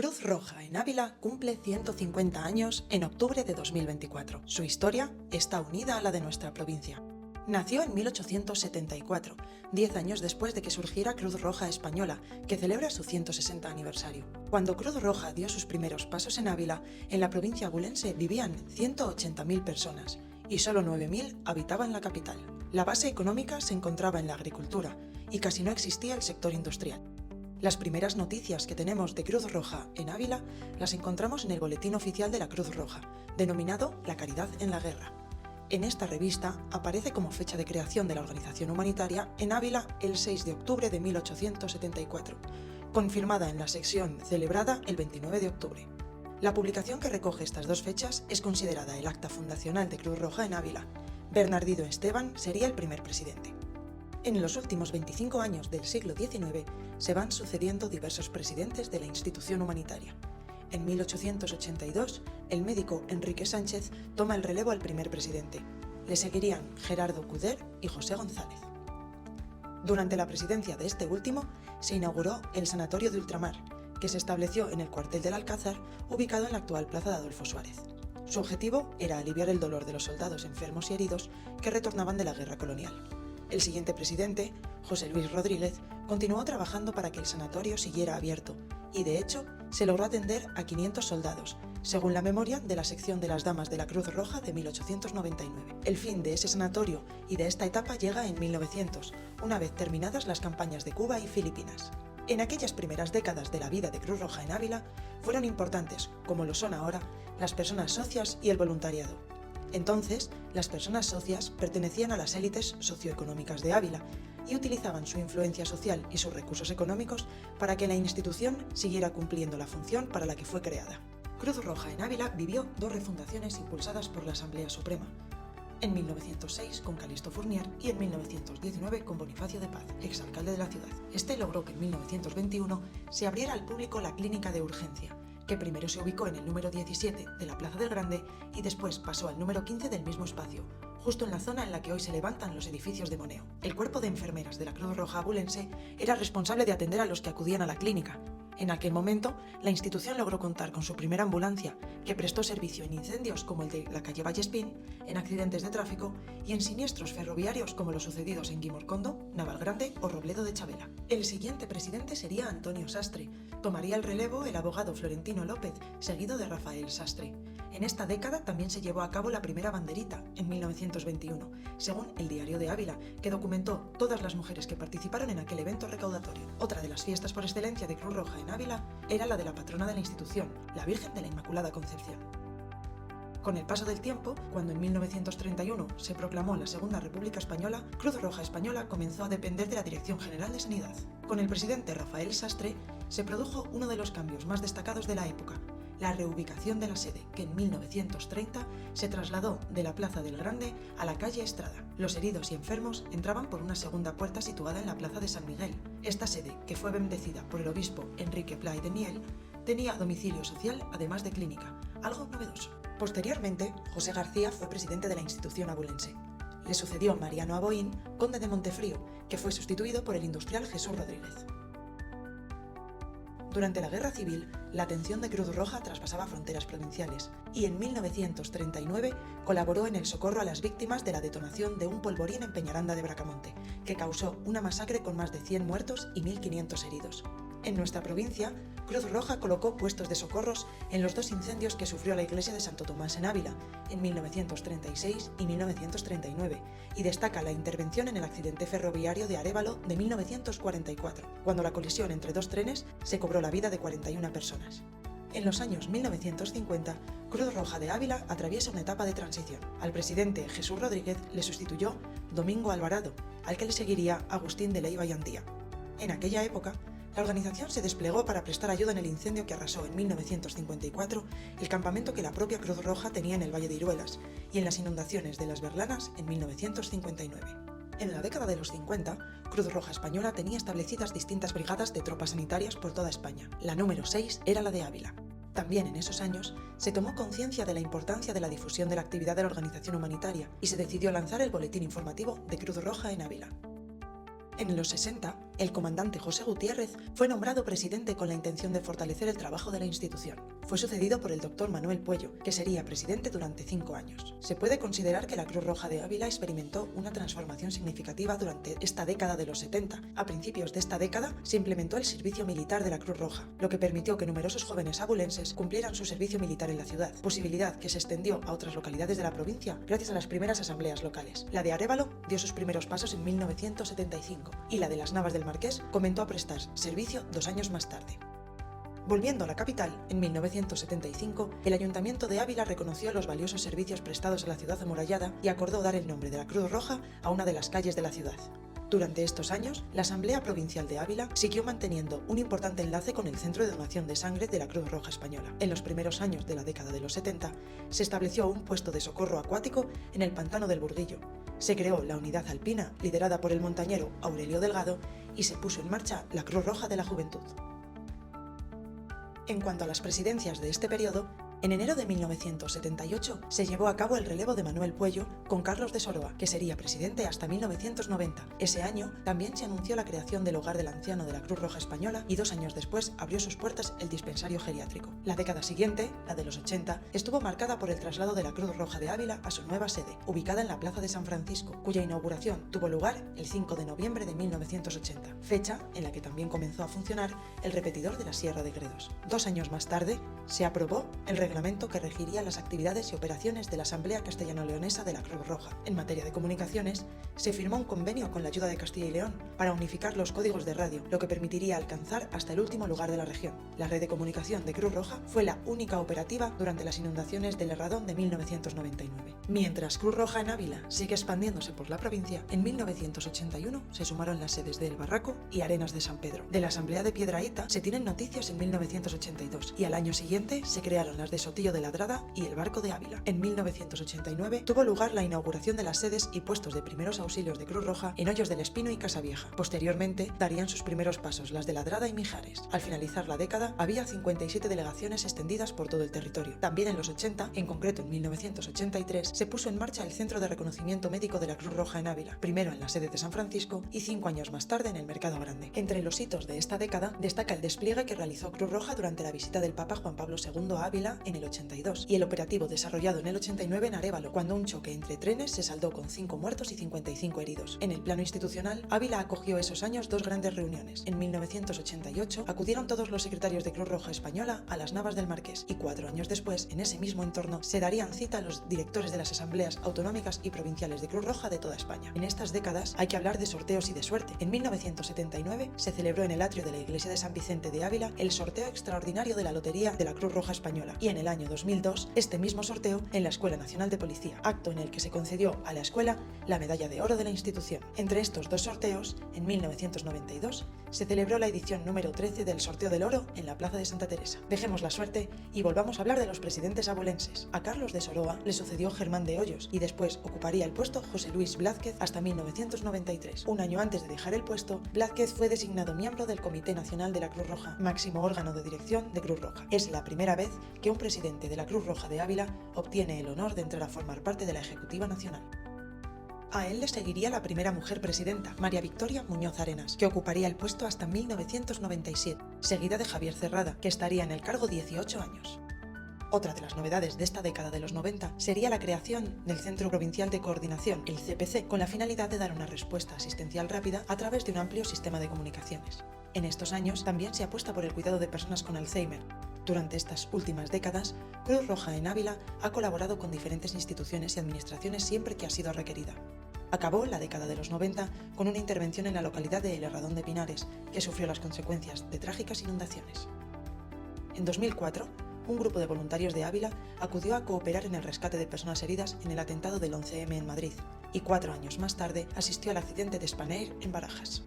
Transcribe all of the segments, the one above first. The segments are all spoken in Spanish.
Cruz Roja en Ávila cumple 150 años en octubre de 2024. Su historia está unida a la de nuestra provincia. Nació en 1874, 10 años después de que surgiera Cruz Roja Española, que celebra su 160 aniversario. Cuando Cruz Roja dio sus primeros pasos en Ávila, en la provincia abulense vivían 180.000 personas y solo 9.000 habitaban la capital. La base económica se encontraba en la agricultura y casi no existía el sector industrial. Las primeras noticias que tenemos de Cruz Roja en Ávila las encontramos en el Boletín Oficial de la Cruz Roja, denominado La Caridad en la Guerra. En esta revista aparece como fecha de creación de la organización humanitaria en Ávila el 6 de octubre de 1874, confirmada en la sección celebrada el 29 de octubre. La publicación que recoge estas dos fechas es considerada el acta fundacional de Cruz Roja en Ávila. Bernardino Esteban sería el primer presidente. En los últimos 25 años del siglo XIX se van sucediendo diversos presidentes de la institución humanitaria. En 1882, el médico Enrique Sánchez toma el relevo al primer presidente. Le seguirían Gerardo Cuder y José González. Durante la presidencia de este último, se inauguró el Sanatorio de Ultramar, que se estableció en el cuartel del Alcázar, ubicado en la actual plaza de Adolfo Suárez. Su objetivo era aliviar el dolor de los soldados enfermos y heridos que retornaban de la guerra colonial. El siguiente presidente, José Luis Rodríguez, continuó trabajando para que el sanatorio siguiera abierto y, de hecho, se logró atender a 500 soldados, según la memoria de la sección de las Damas de la Cruz Roja de 1899. El fin de ese sanatorio y de esta etapa llega en 1900, una vez terminadas las campañas de Cuba y Filipinas. En aquellas primeras décadas de la vida de Cruz Roja en Ávila fueron importantes, como lo son ahora, las personas socias y el voluntariado. Entonces, las personas socias pertenecían a las élites socioeconómicas de Ávila y utilizaban su influencia social y sus recursos económicos para que la institución siguiera cumpliendo la función para la que fue creada. Cruz Roja en Ávila vivió dos refundaciones impulsadas por la Asamblea Suprema, en 1906 con Calixto Fournier y en 1919 con Bonifacio de Paz, exalcalde de la ciudad. Este logró que en 1921 se abriera al público la clínica de urgencia, que primero se ubicó en el número 17 de la Plaza del Grande y después pasó al número 15 del mismo espacio, justo en la zona en la que hoy se levantan los edificios de Moneo. El cuerpo de enfermeras de la Cruz Roja abulense era responsable de atender a los que acudían a la clínica. En aquel momento, la institución logró contar con su primera ambulancia, que prestó servicio en incendios como el de la calle Vallespín, en accidentes de tráfico y en siniestros ferroviarios como los sucedidos en Guimorcondo, Navalgrande o Robledo de Chabela. El siguiente presidente sería Antonio Sastre. Tomaría el relevo el abogado Florentino López, seguido de Rafael Sastre. En esta década también se llevó a cabo la primera banderita, en 1921, según el Diario de Ávila, que documentó todas las mujeres que participaron en aquel evento recaudatorio. Otra de las fiestas por excelencia de Cruz Roja en Ávila era la de la patrona de la institución, la Virgen de la Inmaculada Concepción. Con el paso del tiempo, cuando en 1931 se proclamó la Segunda República Española, Cruz Roja Española comenzó a depender de la Dirección General de Sanidad. Con el presidente Rafael Sastre se produjo uno de los cambios más destacados de la época, la reubicación de la sede, que en 1930 se trasladó de la Plaza del Grande a la calle Estrada. Los heridos y enfermos entraban por una segunda puerta situada en la Plaza de San Miguel. Esta sede, que fue bendecida por el obispo Enrique Pla y de Miel, tenía domicilio social además de clínica, algo novedoso. Posteriormente, José García fue presidente de la institución abulense. Le sucedió Mariano Aboín, conde de Montefrío, que fue sustituido por el industrial Jesús Rodríguez. Durante la Guerra Civil, la atención de Cruz Roja traspasaba fronteras provinciales y en 1939 colaboró en el socorro a las víctimas de la detonación de un polvorín en Peñaranda de Bracamonte, que causó una masacre con más de 100 muertos y 1.500 heridos. En nuestra provincia, Cruz Roja colocó puestos de socorros en los dos incendios que sufrió la iglesia de Santo Tomás en Ávila, en 1936 y 1939, y destaca la intervención en el accidente ferroviario de Arévalo de 1944, cuando la colisión entre dos trenes se cobró la vida de 41 personas. En los años 1950, Cruz Roja de Ávila atraviesa una etapa de transición. Al presidente Jesús Rodríguez le sustituyó Domingo Alvarado, al que le seguiría Agustín de Leiva y Andía. En aquella época, la organización se desplegó para prestar ayuda en el incendio que arrasó en 1954 el campamento que la propia Cruz Roja tenía en el Valle de Iruelas y en las inundaciones de Las Berlanas en 1959. En la década de los 50, Cruz Roja Española tenía establecidas distintas brigadas de tropas sanitarias por toda España. La número 6 era la de Ávila. También en esos años se tomó conciencia de la importancia de la difusión de la actividad de la organización humanitaria y se decidió lanzar el boletín informativo de Cruz Roja en Ávila. En los 60, El comandante José Gutiérrez fue nombrado presidente con la intención de fortalecer el trabajo de la institución. Fue sucedido por el doctor Manuel Puello, que sería presidente durante 5 años. Se puede considerar que la Cruz Roja de Ávila experimentó una transformación significativa durante esta década de los 70. A principios de esta década se implementó el servicio militar de la Cruz Roja, lo que permitió que numerosos jóvenes abulenses cumplieran su servicio militar en la ciudad, posibilidad que se extendió a otras localidades de la provincia gracias a las primeras asambleas locales. La de Arévalo dio sus primeros pasos en 1975 y la de las Navas del Marqués comenzó a prestar servicio 2 años más tarde. Volviendo a la capital, en 1975, el Ayuntamiento de Ávila reconoció los valiosos servicios prestados a la ciudad amurallada y acordó dar el nombre de la Cruz Roja a una de las calles de la ciudad. Durante estos años, la Asamblea Provincial de Ávila siguió manteniendo un importante enlace con el Centro de Donación de Sangre de la Cruz Roja Española. En los primeros años de la década de los 70, se estableció un puesto de socorro acuático en el pantano del Burguillo. Se creó la Unidad Alpina, liderada por el montañero Aurelio Delgado, y se puso en marcha la Cruz Roja de la Juventud. En cuanto a las presidencias de este periodo, en enero de 1978 se llevó a cabo el relevo de Manuel Puello con Carlos de Soroa, que sería presidente hasta 1990. Ese año también se anunció la creación del Hogar del Anciano de la Cruz Roja Española y 2 años después abrió sus puertas el dispensario geriátrico. La década siguiente, la de los 80, estuvo marcada por el traslado de la Cruz Roja de Ávila a su nueva sede, ubicada en la Plaza de San Francisco, cuya inauguración tuvo lugar el 5 de noviembre de 1980, fecha en la que también comenzó a funcionar el repetidor de la Sierra de Gredos. 2 años más tarde, se aprobó el reglamento que regiría las actividades y operaciones de la Asamblea Castellano-Leonesa de la Cruz Roja. En materia de comunicaciones, se firmó un convenio con la ayuda de Castilla y León para unificar los códigos de radio, lo que permitiría alcanzar hasta el último lugar de la región. La red de comunicación de Cruz Roja fue la única operativa durante las inundaciones del Herradón de 1999. Mientras Cruz Roja en Ávila sigue expandiéndose por la provincia, en 1981 se sumaron las sedes de El Barraco y Arenas de San Pedro. De la Asamblea de Piedrahita se tienen noticias en 1982 y al año siguiente se crearon las de Sotillo de Ladrada y el Barco de Ávila. En 1989 tuvo lugar la inauguración de las sedes y puestos de primeros auxilios de Cruz Roja en Hoyos del Espino y Casavieja. Posteriormente darían sus primeros pasos las de Ladrada y Mijares. Al finalizar la década había 57 delegaciones extendidas por todo el territorio. También en los 80, en concreto en 1983, se puso en marcha el Centro de Reconocimiento Médico de la Cruz Roja en Ávila, primero en la sede de San Francisco y 5 años más tarde en el Mercado Grande. Entre los hitos de esta década destaca el despliegue que realizó Cruz Roja durante la visita del Papa Juan Pablo II a Ávila en el 82 y el operativo desarrollado en el 89 en Arévalo, cuando un choque entre trenes se saldó con 5 muertos y 55 heridos. En el plano institucional, Ávila acogió esos años 2 grandes reuniones. En 1988 acudieron todos los secretarios de Cruz Roja Española a las Navas del Marqués y 4 años después, en ese mismo entorno, se darían cita a los directores de las asambleas autonómicas y provinciales de Cruz Roja de toda España. En estas décadas hay que hablar de sorteos y de suerte. En 1979 se celebró en el atrio de la iglesia de San Vicente de Ávila el sorteo extraordinario de la Lotería de la Cruz Roja Española y en el año 2002 este mismo sorteo en la Escuela Nacional de Policía, acto en el que se concedió a la escuela la medalla de oro de la institución. Entre estos 2 sorteos, en 1992, se celebró la edición número 13 del sorteo del oro en la Plaza de Santa Teresa. Dejemos la suerte y volvamos a hablar de los presidentes abulenses. A Carlos de Soroa le sucedió Germán de Hoyos y después ocuparía el puesto José Luis Blázquez hasta 1993. Un año antes de dejar el puesto, Blázquez fue designado miembro del Comité Nacional de la Cruz Roja, máximo órgano de dirección de Cruz Roja. Es la primera vez que un presidente de la Cruz Roja de Ávila obtiene el honor de entrar a formar parte de la Ejecutiva Nacional. A él le seguiría la primera mujer presidenta, María Victoria Muñoz Arenas, que ocuparía el puesto hasta 1997, seguida de Javier Cerrada, que estaría en el cargo 18 años. Otra de las novedades de esta década de los 90 sería la creación del Centro Provincial de Coordinación, el CPC, con la finalidad de dar una respuesta asistencial rápida a través de un amplio sistema de comunicaciones. En estos años también se apuesta por el cuidado de personas con Alzheimer. Durante estas últimas décadas, Cruz Roja en Ávila ha colaborado con diferentes instituciones y administraciones siempre que ha sido requerida. Acabó la década de los 90 con una intervención en la localidad de El Herradón de Pinares, que sufrió las consecuencias de trágicas inundaciones. En 2004, un grupo de voluntarios de Ávila acudió a cooperar en el rescate de personas heridas en el atentado del 11M en Madrid, y 4 años más tarde asistió al accidente de Spanair en Barajas.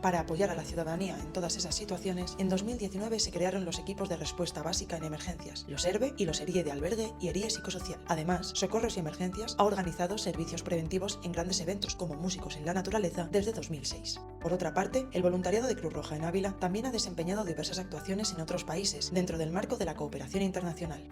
Para apoyar a la ciudadanía en todas esas situaciones, en 2019 se crearon los equipos de respuesta básica en emergencias, los ERBE y los ERIE de albergue y ERIE psicosocial. Además, Socorros y Emergencias ha organizado servicios preventivos en grandes eventos como Músicos en la Naturaleza desde 2006. Por otra parte, el voluntariado de Cruz Roja en Ávila también ha desempeñado diversas actuaciones en otros países dentro del marco de la cooperación internacional.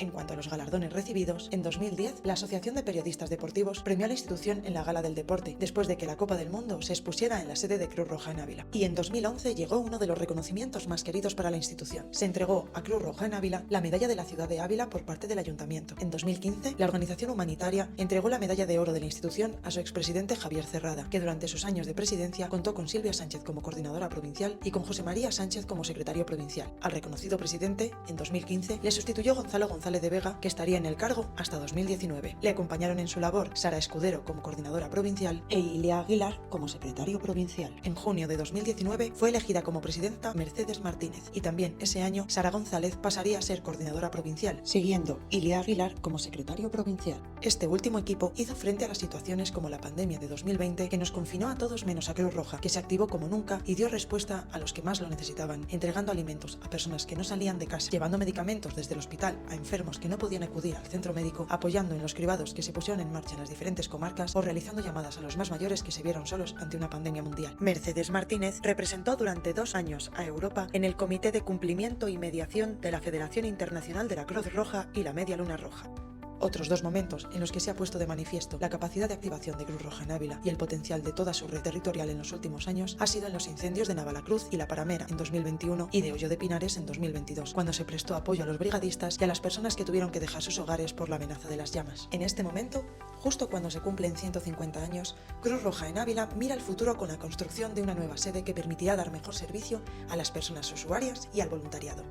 En cuanto a los galardones recibidos, en 2010 la Asociación de Periodistas Deportivos premió a la institución en la Gala del Deporte, después de que la Copa del Mundo se expusiera en la sede de Cruz Roja en Ávila. Y en 2011 llegó uno de los reconocimientos más queridos para la institución. Se entregó a Cruz Roja en Ávila la medalla de la ciudad de Ávila por parte del ayuntamiento. En 2015, la organización humanitaria entregó la medalla de oro de la institución a su expresidente Javier Cerrada, que durante sus años de presidencia contó con Silvia Sánchez como coordinadora provincial y con José María Sánchez como secretario provincial. Al reconocido presidente, en 2015, le sustituyó Gonzalo González de Vega, que estaría en el cargo hasta 2019. Le acompañaron en su labor Sara Escudero como coordinadora provincial e Ilia Aguilar como secretario provincial. En junio de 2019 fue elegida como presidenta Mercedes Martínez, y también ese año Sara González pasaría a ser coordinadora provincial, siguiendo Ilia Aguilar como secretario provincial. Este último equipo hizo frente a las situaciones como la pandemia de 2020, que nos confinó a todos menos a Cruz Roja, que se activó como nunca y dio respuesta a los que más lo necesitaban, entregando alimentos a personas que no salían de casa, llevando medicamentos desde el hospital a enfermos que no podían acudir al centro médico, apoyando en los cribados que se pusieron en marcha en las diferentes comarcas o realizando llamadas a los más mayores que se vieron solos ante una pandemia mundial. Mercedes Martínez representó durante 2 años a Europa en el Comité de Cumplimiento y Mediación de la Federación Internacional de la Cruz Roja y la Media Luna Roja. Otros 2 momentos en los que se ha puesto de manifiesto la capacidad de activación de Cruz Roja en Ávila y el potencial de toda su red territorial en los últimos años ha sido en los incendios de Navalacruz y La Paramera en 2021 y de Hoyo de Pinares en 2022, cuando se prestó apoyo a los brigadistas y a las personas que tuvieron que dejar sus hogares por la amenaza de las llamas. En este momento, justo cuando se cumplen 150 años, Cruz Roja en Ávila mira al futuro con la construcción de una nueva sede que permitirá dar mejor servicio a las personas usuarias y al voluntariado.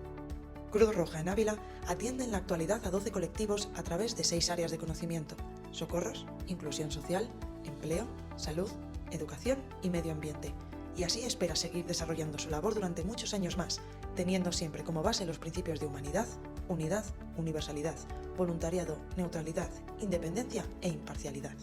Cruz Roja en Ávila atiende en la actualidad a 12 colectivos a través de 6 áreas de conocimiento: socorros, inclusión social, empleo, salud, educación y medio ambiente. Y así espera seguir desarrollando su labor durante muchos años más, teniendo siempre como base los principios de humanidad, unidad, universalidad, voluntariado, neutralidad, independencia e imparcialidad.